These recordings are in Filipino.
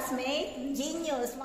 classmate, genius.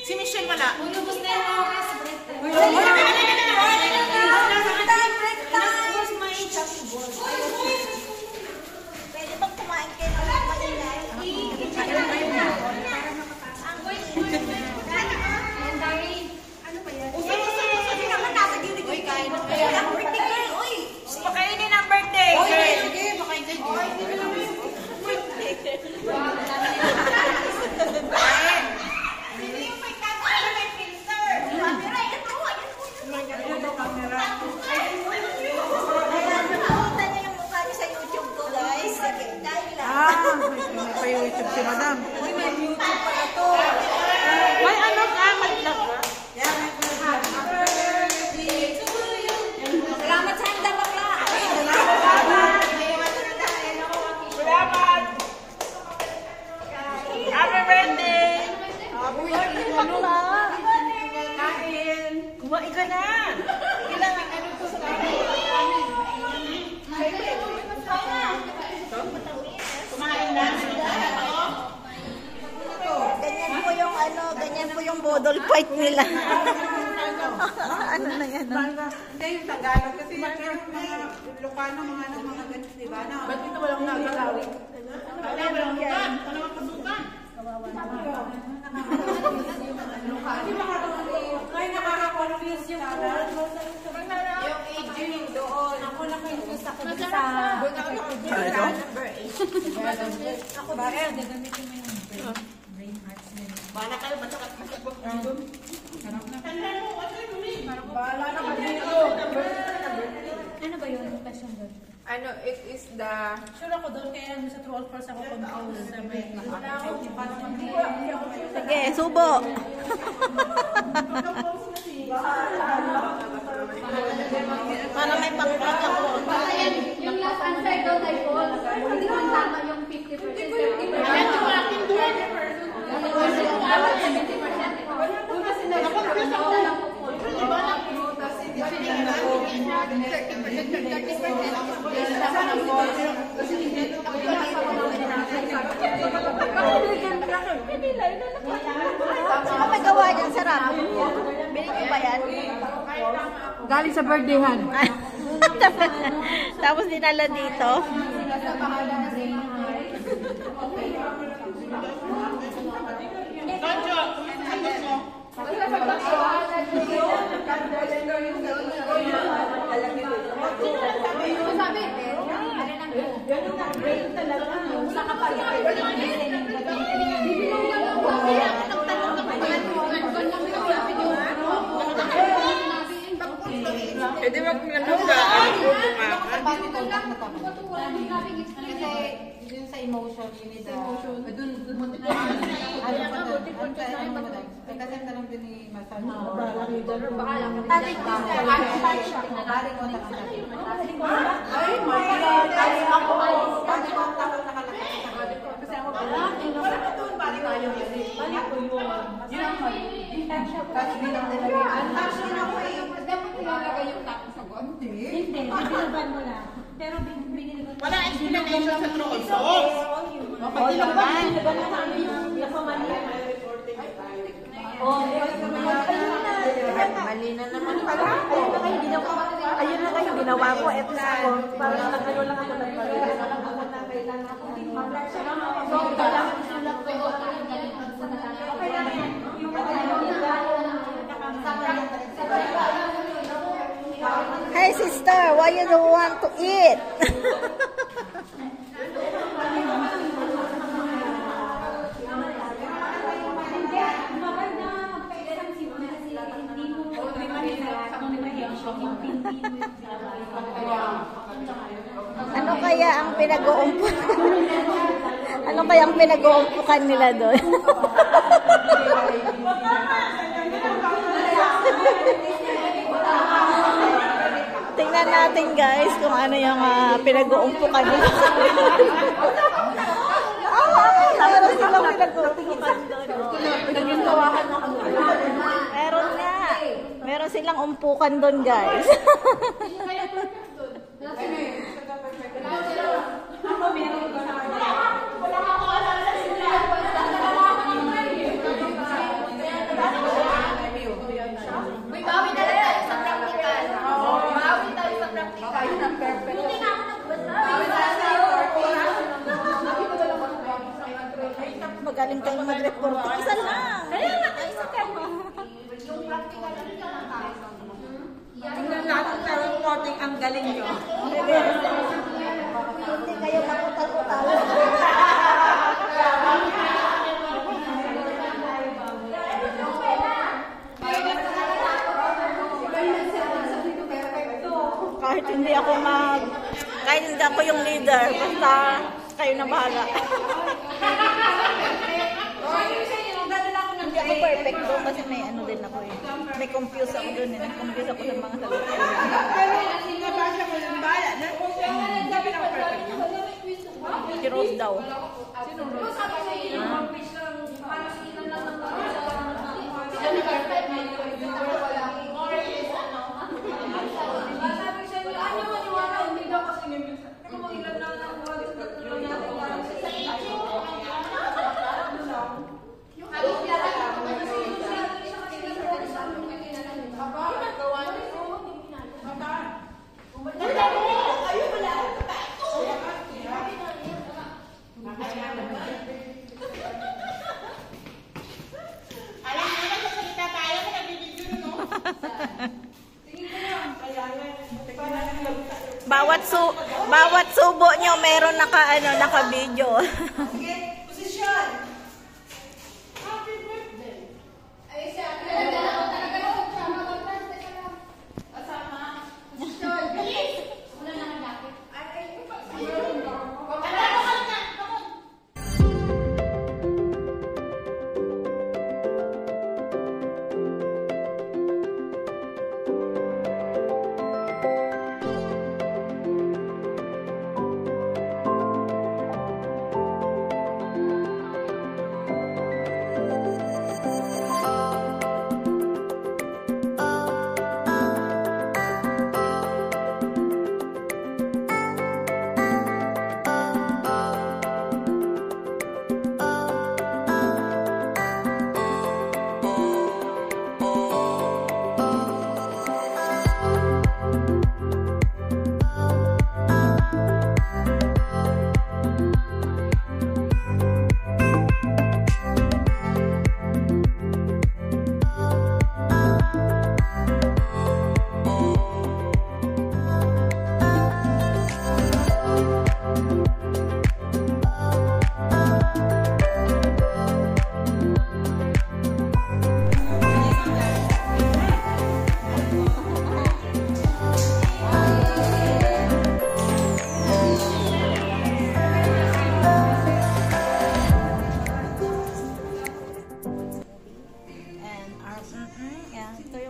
Si Michelle wala. Ulubos na yung oras. Pwede bang kumain kayo ng maingay? Ano ba yan? Hindi naman nakagilid. Uy, kain na kayo. Ang birthday girl, uy! Pakainin ang birthday. Sige, makainin kayo. May YouTube si Madam. Uy, may YouTube pala to. May ano ka? Mag-vlog ka? Salamat sa handa bakla. Salamat! Happy birthday! Uy, bakla. Kain! Kumain ka na! Kailangan ano to sa kain? Kumain na! Ganyan po yung bodol fight nila. Ano na yan? Hindi yung Tagalog kasi mga Ilocano, mga ganito, di ba? Ba't ito walang nagalawin? Walang ugat! Walang pasukan! Ay, nakaka-confuse yung food. Yung aging doon. Ako na-confuse ako sa... Ako ba rin, gagamitin mo yung brain arts nila. Bahala kayo, masakit po. Bahala na ka dito. Ano ba yun? Question doon. Ano, it is the... Sure ako doon, kaya sa true or false ako confused sa may... Sige, subo. Para may pangkat ako. Yung last answer daw ay false. Hindi naman tama yung 50%. Ayan yung akin doon. Yung tama 70%. Kung kasi nagkakaroon lang po false. Diba na po? Kasi hindi na po 30%. Kasi hindi na po Sino may gawa dyan? Sarap. Bili niyo ba yan? Galing sa birthdayhan. Tapos dinala dito. Tanjo! ni da. Kasi tanong din ni Masal. Ay, wala explanation sa true also. Mali na naman pala. Ayun na kayo ginawa ko. Eto sa ako. Parang nagkayo lang ako ng Hey sister, why you don't want to eat? Ano kaya ang pinag-uumpukan? Ano kaya ang pinag-uumpukan nila doon? Tingnan natin guys kung ano yung pinag-uumpukan nila. Meron silang pinag-uumpukan doon. Meron nga. Meron silang umpukan doon guys. Bawi na lang tayo sa practical. Bawi tayo sa practical. Buti na ako nagbasa. Magaling kang mag-report. Isa lang. Kaya nga, isa ka mo. Yung practical na lang tayo. Tingnan natin sa reporting ang galing nyo. Hindi kayo makutal-kutal. Kahit hindi ako yung leader, basta kayo na bahala. Hindi ako perfect doon kasi may ano din ako eh. May confuse ako doon eh. Confuse ako sa mga salita. Pero nabasa ko yung bala. Sabi ng perfect. Si Rose daw. Sino Rose? Sabi sa iyo, yung page lang, halos ilan lang ng tao sa sino perfect, may wala. More is ano. Sabi sa iyo, ano maniwala, hindi daw kasi ngayon. Kung mga ilan lang ng mga tatlo natin parang sa iyo. Yung halos lahat ako kasi yung sinabi siya kasi ng Rose, sabi ko kay kinalan. Aba, nagawa niyo. Aba. Ayun wala. Alam mo na, sasalita tayo, nabibigyo no? Bawat subo nyo meron naka-video. Posisyon! Ay, siya, talaga kasama. Sure, bilis! Wala na ng jacket.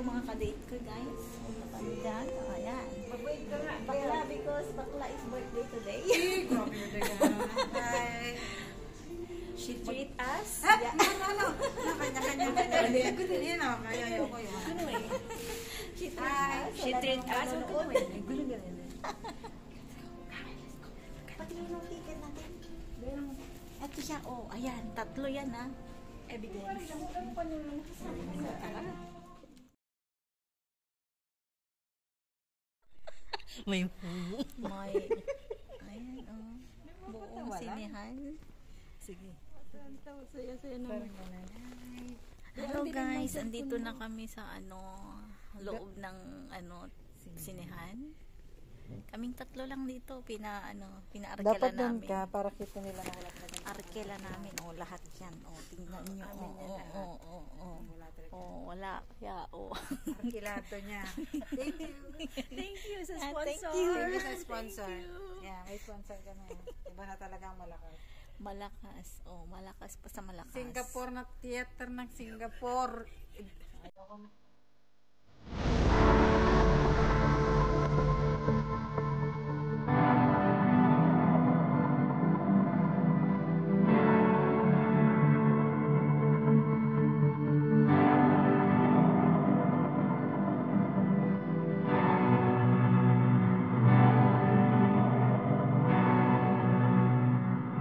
yung mga kadate ko, guys. Matanda. Ayan. Mag-wait ka nga. Bakla because bakla is birthday today. Grabe na tayo. Hi. She treat us. No. Kanya-kanya. Yun o, kaya ko yun. She treat us. She treat us. Patingin yung ticket natin. Ito siya. Oh, ayan. 3 yan, ha. Evidence. May Ayan, oh. Buong sinihan. Sige. Hello guys, andito na kami sa loob ng sinihan. Kaming 3 lang dito, pinaarkela Dapat doon namin. ka para kita nila na wala na ganun. Arkela namin, lahat yan. Tingnan nyo. Wala. Kaya, Kilato niya. Thank you sa Thank sponsor. you. Thank you sa sponsor. Yeah, may sponsor ka na. Iba na talagang malakas. Malakas. Malakas pa sa malakas. Singapore na theater ng Singapore.